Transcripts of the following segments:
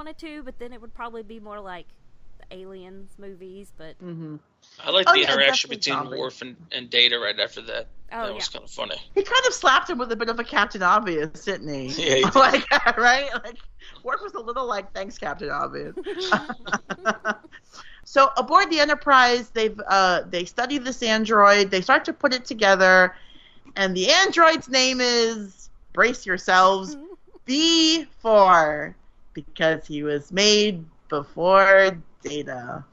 wanted to, but then it would probably be more like the Aliens movies. But I like the interaction between Worf and Data right after that. That was kind of funny. He kind of slapped him with a bit of a Captain Obvious, didn't he? Yeah, he did. Like, right? Like, Worf was a little like, thanks, Captain Obvious. So aboard the Enterprise, they study this android. They start to put it together, and the android's name is, brace yourselves, B4, because he was made before Data.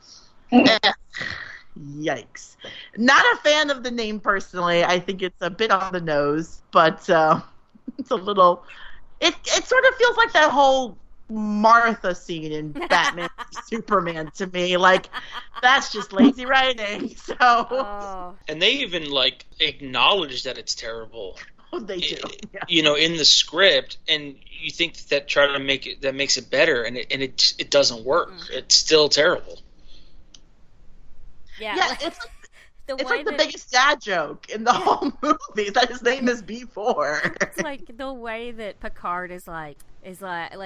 Yikes. Not a fan of the name personally. I think it's a bit on the nose, but it's a little... It sort of feels like that whole Martha scene in Batman v Superman to me. Like, that's just lazy writing. So, and they even like acknowledge that it's terrible. Oh, they do. In the script, and you think that makes it better, and it doesn't work. It's still terrible. Yeah, it's like the biggest dad joke in the whole movie that his name is B4. It's like the way that Picard is like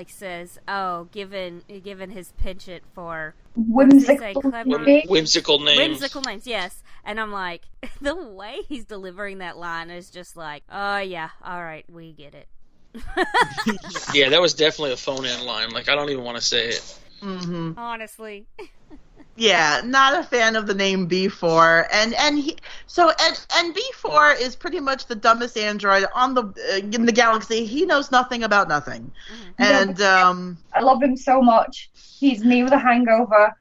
says, "Oh, given his penchant for whimsical names, yes." And I'm like, the way he's delivering that line is just like, "Oh yeah, all right, we get it." Yeah, that was definitely a phone-in line. Like, I don't even want to say it. Honestly. Yeah, not a fan of the name B4, and B4 is pretty much the dumbest android in the galaxy. He knows nothing about nothing, and I love him so much. He's me with a hangover.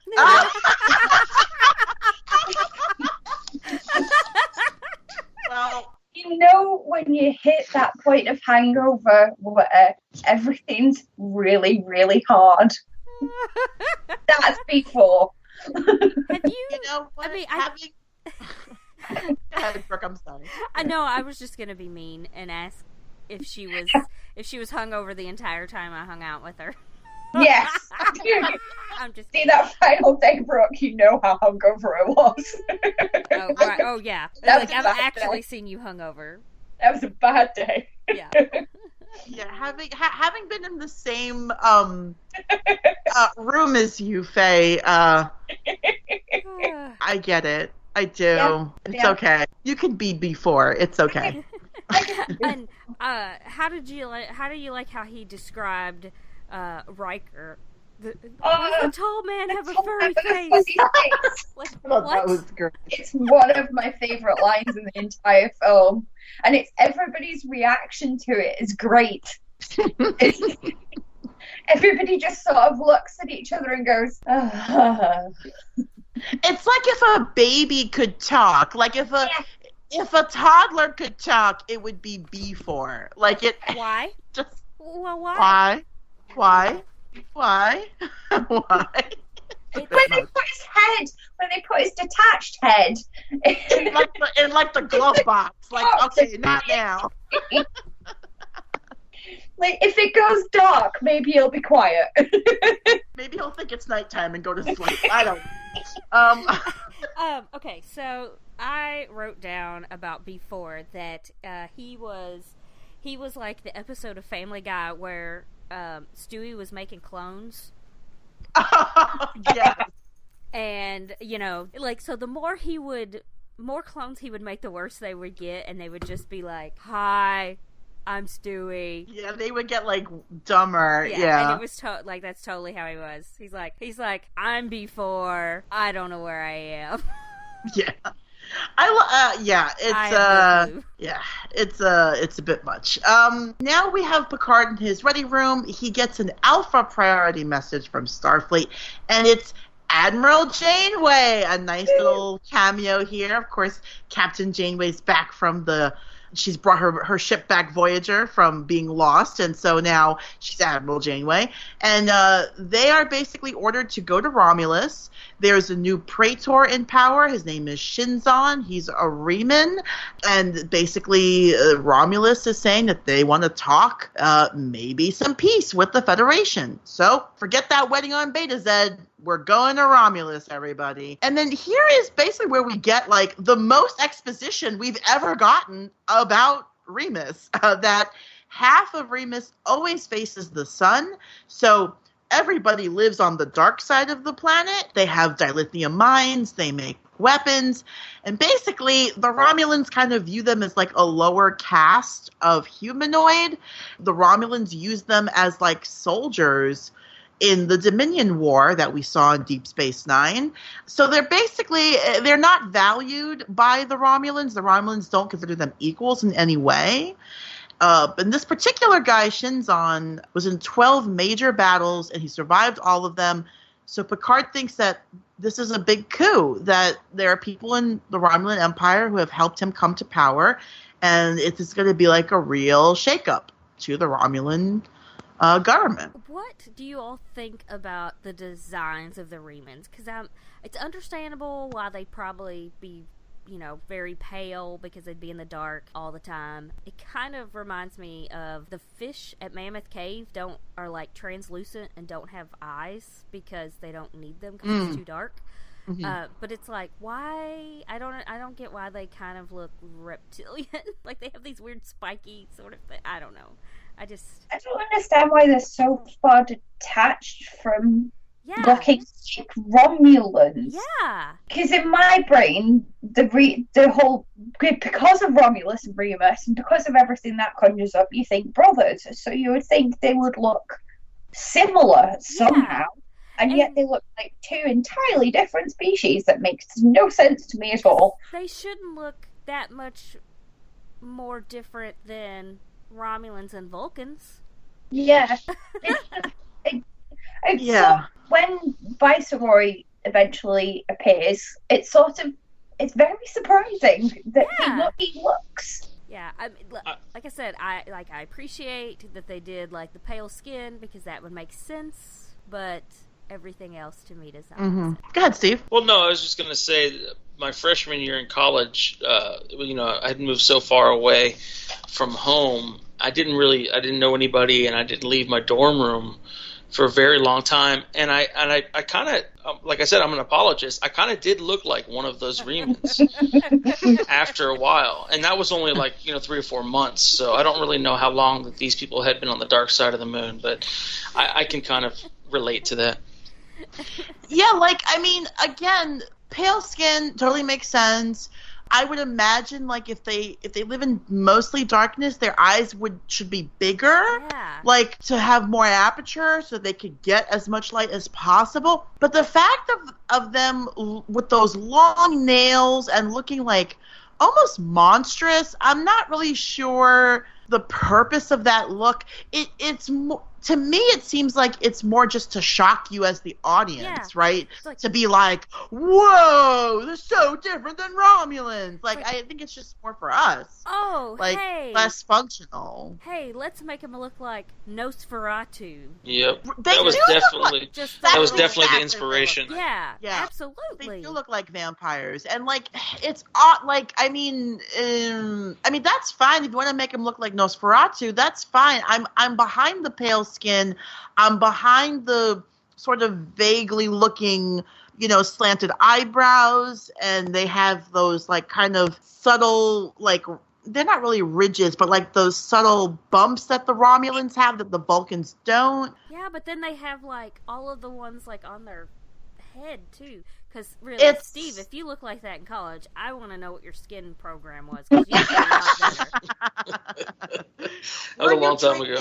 Well, when you hit that point of hangover where everything's really, really hard, that's B4. Have you? What? Go ahead, Brooke, I'm sorry. I know. I was just gonna be mean and ask if she was hungover the entire time I hung out with her. Yes. I'm just see that final day, Brooke. You know how hungover I was. Oh, right. Oh yeah. Like, I've actually seen you hungover. That was a bad day. Yeah. Yeah, having been in the same room as you, Faye, I get it. I do. Yeah. It's okay. You can be B4. It's okay. And how do you like how he described Riker? The tall man have a furry face. That was great. It's one of my favorite lines in the entire film, and it's everybody's reaction to it is great. Everybody just sort of looks at each other and goes, It's like if a baby could talk. Like if a toddler could talk, it would be B4. Like it. Why? Just why? Why? Why? When they put his detached head in the glove box. Like, okay, not now. Like, if it goes dark, maybe he'll be quiet. Maybe he'll think it's nighttime and go to sleep. I don't know. Okay, so I wrote down about B4 that he was like the episode of Family Guy where Stewie was making clones. Yeah. And, so the more clones he would make, the worse they would get, and they would just be like, "Hi, I'm Stewie." Yeah, they would get like dumber. Yeah. And it was that's totally how he was. He's like, "I'm B4. I don't know where I am." Yeah. It's a bit much. Now we have Picard in his ready room. He gets an Alpha priority message from Starfleet, and it's Admiral Janeway. A nice little cameo here. Of course, Captain Janeway's back from she's brought her ship back, Voyager, from being lost, and so now she's Admiral Janeway. And they are basically ordered to go to Romulus. There's a new Praetor in power. His name is Shinzon. He's a Reman. And basically, Romulus is saying that they want to talk maybe some peace with the Federation. So forget that wedding on Beta Z. We're going to Romulus, everybody. And then here is basically where we get like the most exposition we've ever gotten about Remus. That half of Remus always faces the sun. So everybody lives on the dark side of the planet. They have dilithium mines, they make weapons, and basically the Romulans kind of view them as like a lower caste of humanoid. The Romulans use them as like soldiers in the Dominion War that we saw in Deep Space Nine. So they're not valued by the Romulans. The Romulans don't consider them equals in any way. And this particular guy, Shinzon, was in 12 major battles, and he survived all of them. So Picard thinks that this is a big coup, that there are people in the Romulan Empire who have helped him come to power, and it's going to be like a real shakeup to the Romulan government. What do you all think about the designs of the Remans? Because it's understandable why they'd probably be, very pale because they'd be in the dark all the time. It kind of reminds me of the fish at Mammoth Cave are like translucent and don't have eyes because they don't need them because it's too dark. Mm-hmm. But it's like, why? I don't get why they kind of look reptilian. Like they have these weird spiky sort of thing. I don't know. I don't understand why they're so far detached from looking like Romulans. Yeah. Because in my brain, the whole, because of Romulus and Remus, and because of everything that conjures up, you think brothers. So you would think they would look similar somehow. And yet they look like two entirely different species. That makes no sense to me at all. They shouldn't look that much more different than Romulans and Vulcans. Yeah. So when Viceroy eventually appears, it's very surprising that he looks. Yeah, like I said, I appreciate that they did like the pale skin because that would make sense, but everything else to me does not. Mm-hmm. Go ahead, Steve. Well, no, I was just going to say my freshman year in college, I had moved so far away from home. I didn't know anybody, and I didn't leave my dorm room for a very long time. And I kind of, like I said, I'm an apologist. I kind of did look like one of those Remans after a while. And that was only 3 or 4 months. So I don't really know how long that these people had been on the dark side of the moon, but I can kind of relate to that. Yeah, again, pale skin totally makes sense. I would imagine, if they live in mostly darkness, their eyes should be bigger, to have more aperture so they could get as much light as possible. But the fact of them with those long nails and looking like almost monstrous, I'm not really sure the purpose of that look. It's more, to me, it seems like it's more just to shock you as the audience, right? To be like, whoa, they're so different than Romulans. I think it's just more for us. Oh, hey. Less functional. Hey, let's make them look like Nosferatu. Yep. That was definitely the inspiration. Yeah, absolutely. They do look like vampires. And, it's odd. That's fine. If you want to make them look like Nosferatu, that's fine. I'm behind the pale skin. I'm behind the sort of vaguely looking, slanted eyebrows, and they have those kind of subtle, they're not really ridges, but those subtle bumps that the Romulans have that the Vulcans don't. Yeah, but then they have all of the ones on their head too. Because really, Steve, if you look like that in college, I want to know what your skin program was. Because you did a lot better. That was a long time ago.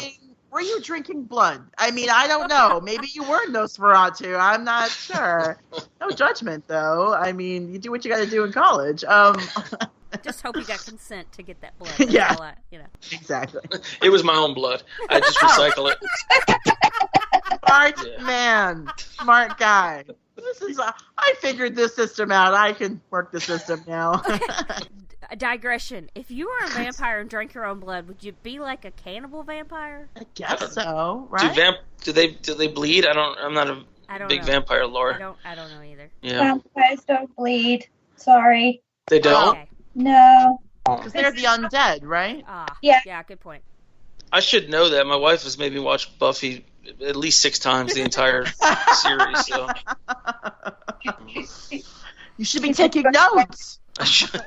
Were you drinking blood? I don't know. Maybe you were Nosferatu. I'm not sure. No judgment, though. You do what you got to do in college. Just hope you got consent to get that blood. Yeah. Exactly. It was my own blood. I just recycle it. Smart man. Smart guy. I figured this system out. I can work the system now. A digression. If you were a vampire and drank your own blood, would you be like a cannibal vampire? I guess so, right? Do they bleed? I'm not a big vampire lore. I don't know either. Yeah. Vampires don't bleed. Sorry. They don't? Okay. No. Because they're the undead, right? Yeah, good point. I should know that. My wife has made me watch Buffy at least 6 times the entire series. So you should be taking notes. I should.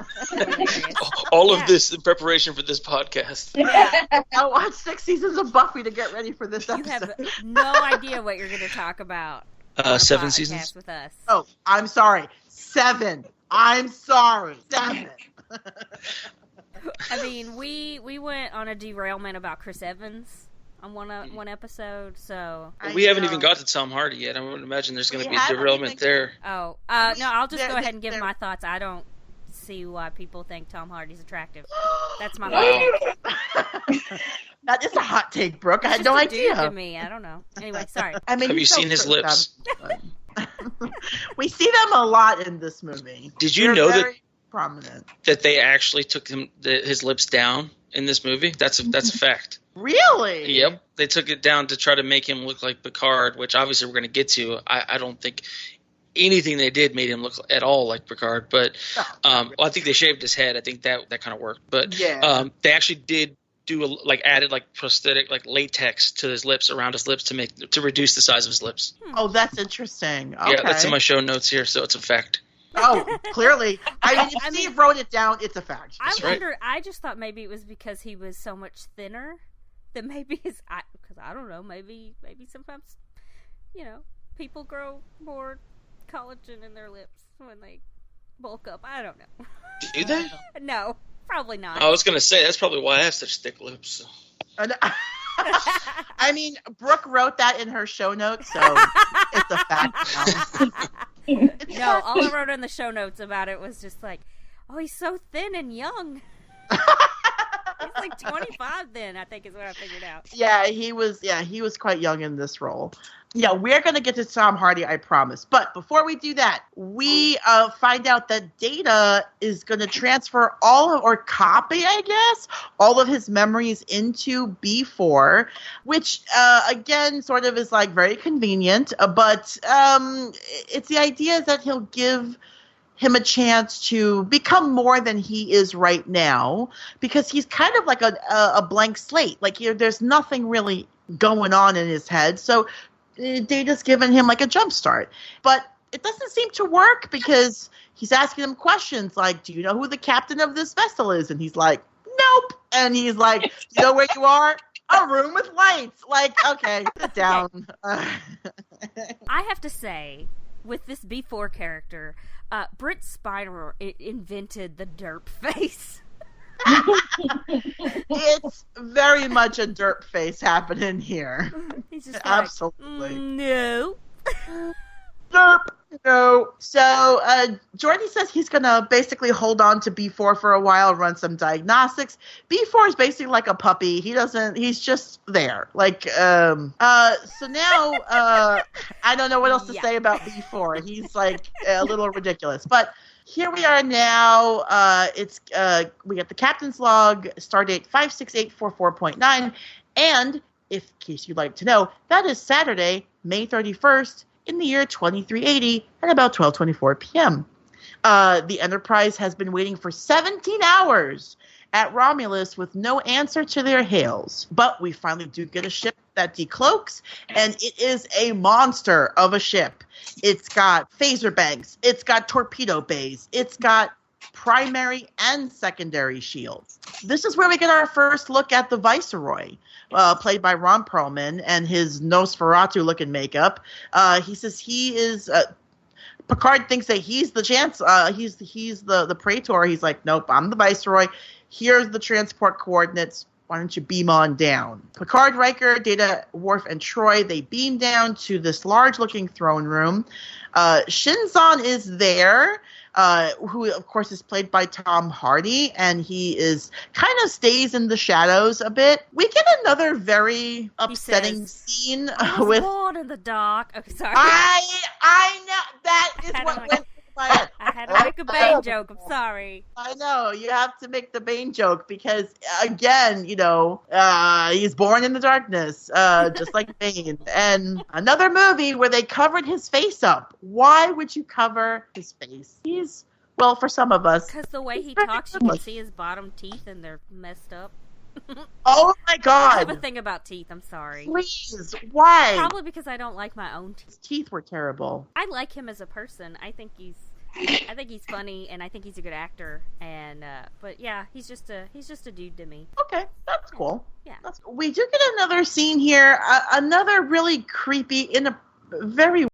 All of this in preparation for this podcast. Yeah. I watched 6 seasons of Buffy to get ready for this You episode. have no idea what you're going to talk about. on a 7 podcast seasons? with us. Oh, I'm sorry. 7. I'm sorry. 7. I mean, we went on a derailment about Chris Evans on one episode, so... We haven't even got to Tom Hardy yet. I would imagine there's going to be a derailment there. Oh, no, I'll just go ahead and give my thoughts. I don't see why people think Tom Hardy's attractive. That's my hot take. That is a hot take, Brooke. I had It's no just a dude idea. to me. I don't know. Anyway, sorry. I mean, Have you he's seen his so lips? We see them a lot in this movie. Did you They're know that very prominent? that they actually took his lips down in this movie? That's a fact. Really? Yep, they took it down to try to make him look like Picard, which obviously we're going to get to. I don't think anything they did made him look at all like Picard, but well, I think they shaved his head. I think that kind of worked, but they actually did do added prosthetic latex to his lips, around his lips, to reduce the size of his lips. Oh, that's interesting. Okay. Yeah, that's in my show notes here, so it's a fact. Oh, clearly. I mean, if Steve wrote it down, it's a fact. I just thought maybe it was because he was so much thinner that maybe because I don't know, maybe sometimes, people grow more collagen in their lips when they bulk up. I don't know. Do they? No, probably not. I was going to say, that's probably why I have such thick lips. I mean, Brooke wrote that in her show notes, so it's a fact now. No, all I wrote in the show notes about it was just oh, he's so thin and young. He's 25 then, I think is what I figured out. Yeah, he was quite young in this role. Yeah, we're going to get to Tom Hardy, I promise. But before we do that, we find out that Data is going to transfer or copy, I guess, all of his memories into B4, which, again, sort of is very convenient. But it's the idea that he'll give him a chance to become more than he is right now, because he's kind of like a blank slate. There's nothing really going on in his head. So Data's given him a jump start. But it doesn't seem to work, because he's asking him questions like, do you know who the captain of this vessel is? And he's like, nope. And he's like, you know where you are? A room with lights. Okay, sit down. I have to say, with this B4 character, Britt Spiner invented the derp face. It's very much a derp face happening here. He's just absolutely no. Derp. No. So Jordy says he's gonna basically hold on to B4 for a while, run some diagnostics. B4 is basically like a puppy. He's just there. So now I don't know what else to say about B4. He's a little ridiculous. But here we are now. We got the captain's log, stardate 56844.9, and in case you'd like to know, that is Saturday, May 31st. In the year 2380 at about 12:24 p.m. The Enterprise has been waiting for 17 hours at Romulus with no answer to their hails. But we finally do get a ship that decloaks, and it is a monster of a ship. It's got phaser banks. It's got torpedo bays. It's got primary and secondary shields. This is where we get our first look at the Viceroy, played by Ron Perlman, and his Nosferatu-looking makeup. He says he is... Picard thinks that he's the he's the Praetor. He's like, nope, I'm the Viceroy. Here's the transport coordinates. Why don't you beam on down? Picard, Riker, Data, Worf, and Troy, they beam down to this large-looking throne room. Shinzon is there, who, of course, is played by Tom Hardy, and he kind of stays in the shadows a bit. We get another very upsetting scene with... born in the dark. Okay, sorry. I know. That is what went through my head. I had to make a Bane joke. I'm sorry. I know. You have to make the Bane joke because, again, he's born in the darkness, just like Bane. And another movie where they covered his face up. Why would you cover his face? Well, for some of us. Because the way he talks, you can see his bottom teeth and they're messed up. Oh my God! I have a thing about teeth. I'm sorry. Please, why? Probably because I don't like my own teeth. His teeth were terrible. I like him as a person. I think he's I think he's funny, and I think he's a good actor. And but yeah, he's just a dude to me. Okay, that's cool. Yeah. We do get another scene here, another really creepy, in a very